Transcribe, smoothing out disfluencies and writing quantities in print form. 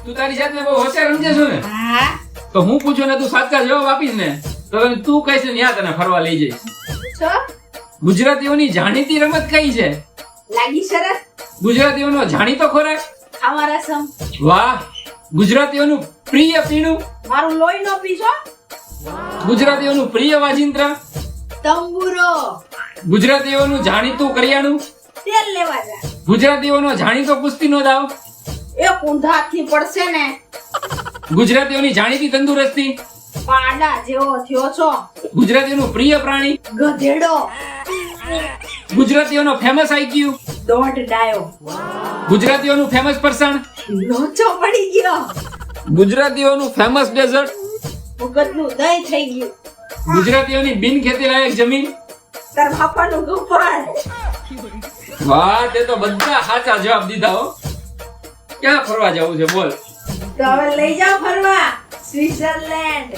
તું તારી જાતને બહુ હોશિયાર સમજે છો ને? હા તો હું પૂછું ને તું સાચા જવાબ આપીશ ને તો તું કહીશ ને ત્યાં તને ફરવા લઈ જઈશ. છો ગુજરાતીઓની જાણીતી રમત કઈ છે? લાગી શરત ગુજરાતીઓનો જાણીતો ખોરાક? ખાવા રસમ વાહ. ગુજરાતીઓનું પ્રિય પીણું? મારું લોહી નો પીશો ગુજરાતીઓનું પ્રિય વાજિંત્ર? તંબુરો ગુજરાતીઓનું જાણીતું કરિયાણું? તેલ લેવા જા ગુજરાતીઓનો જાણીતો કુસ્તીનો દાવ? એ કુંધાથી પડશે ને ગુજરાતીઓની જાણીતી તંદુરસ્તી? પાડા જેવો થયો છો ગુજરાતીઓનું પ્રિય પ્રાણી? ગધેડો ગુજરાતીઓનો ફેમસ આઈક્યુ? દોઢ ડાયો ગુજરાતીઓનું ફેમસ ફરસાણ? લોચો પડી ગયો ગુજરાતીઓનું ફેમસ ડેઝર્ટ? મગજનું દહીં થઈ ગયું ગુજરાતીઓની બિન ખેતી લાયક જમીન? તાર બાપાનું ગુફાન વાહ, તે તો બધા સાચા જવાબ દીધા હો. ક્યાં ફરવા જવું છે બોલ? તો હવે લઈ જાઓ ફરવા સ્વિટ્ઝરલેન્ડ